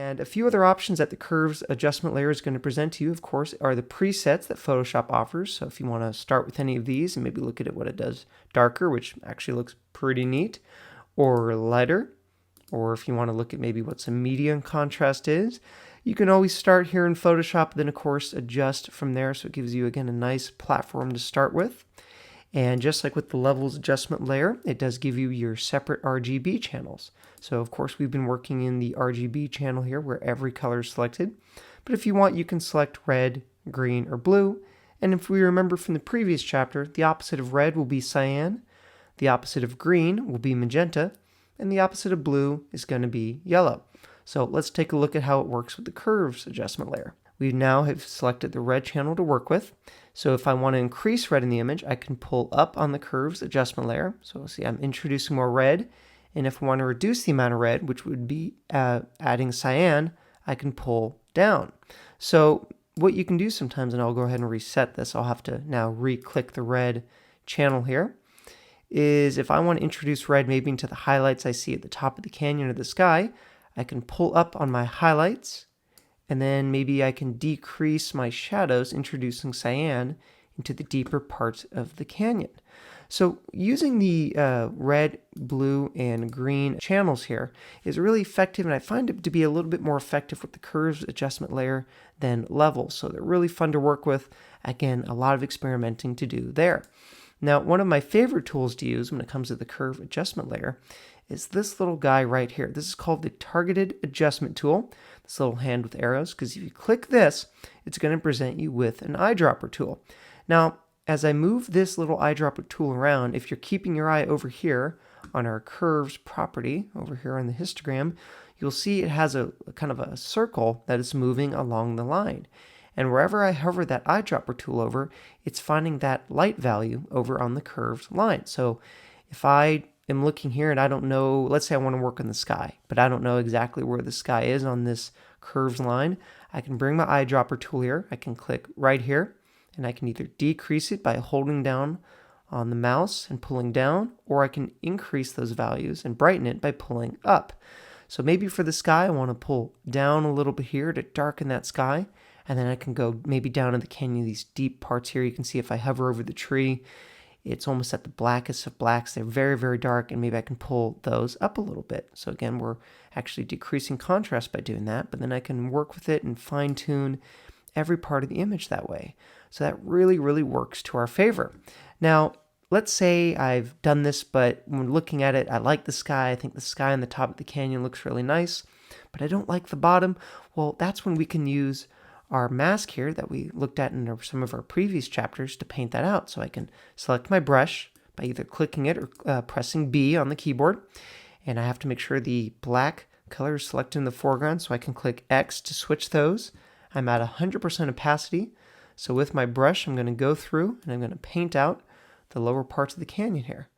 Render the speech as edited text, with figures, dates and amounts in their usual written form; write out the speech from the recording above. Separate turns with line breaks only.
And a few other options that the curves adjustment layer is going to present to you, of course, are the presets that Photoshop offers. So if you want to start with any of these and maybe look at what it does darker, which actually looks pretty neat, or lighter, or if you want to look at maybe what some medium contrast is, you can always start here in Photoshop, then of course adjust from there. So it gives you, again, a nice platform to start with. And just like with the levels adjustment layer, it does give you your separate RGB channels. So of course we've been working in the RGB channel here where every color is selected. But if you want, you can select red, green, or blue. And if we remember from the previous chapter, the opposite of red will be cyan, the opposite of green will be magenta, and the opposite of blue is going to be yellow. So let's take a look at how it works with the curves adjustment layer. We now have selected the red channel to work with. So if I want to increase red in the image, I can pull up on the curves adjustment layer. So see, I'm introducing more red. And if I want to reduce the amount of red, which would be adding cyan, I can pull down. So what you can do sometimes, and I'll go ahead and reset this, I'll have to now re-click the red channel here, is if I want to introduce red maybe into the highlights I see at the top of the canyon or the sky, I can pull up on my highlights, and then maybe I can decrease my shadows, introducing cyan into the deeper parts of the canyon. So using the red, blue, and green channels here is really effective, and I find it to be a little bit more effective with the curves adjustment layer than levels. So they're really fun to work with. Again, a lot of experimenting to do there. Now, one of my favorite tools to use when it comes to the curve adjustment layer is this little guy right here. This is called the Targeted Adjustment Tool, this little hand with arrows, because if you click this, it's going to present you with an eyedropper tool. Now, as I move this little eyedropper tool around, if you're keeping your eye over here on our curves property, over here on the histogram, you'll see it has a kind of a circle that is moving along the line. And wherever I hover that eyedropper tool over, it's finding that light value over on the curved line. So if I am looking here and I don't know, let's say I want to work on the sky, but I don't know exactly where the sky is on this curved line, I can bring my eyedropper tool here, I can click right here, and I can either decrease it by holding down on the mouse and pulling down, or I can increase those values and brighten it by pulling up. So maybe for the sky, I want to pull down a little bit here to darken that sky, and then I can go maybe down in the canyon, these deep parts here. You can see if I hover over the tree, it's almost at the blackest of blacks. They're very, very dark, and maybe I can pull those up a little bit. So again, we're actually decreasing contrast by doing that, but then I can work with it and fine tune every part of the image that way. So that really, really works to our favor. Now, let's say I've done this, but when looking at it, I like the sky. I think the sky on the top of the canyon looks really nice, but I don't like the bottom. Well, that's when we can use our mask here that we looked at in some of our previous chapters to paint that out. So I can select my brush by either clicking it or pressing B on the keyboard. And I have to make sure the black color is selected in the foreground, so I can click X to switch those. I'm at 100% opacity. So with my brush, I'm going to go through and I'm going to paint out the lower parts of the canyon here.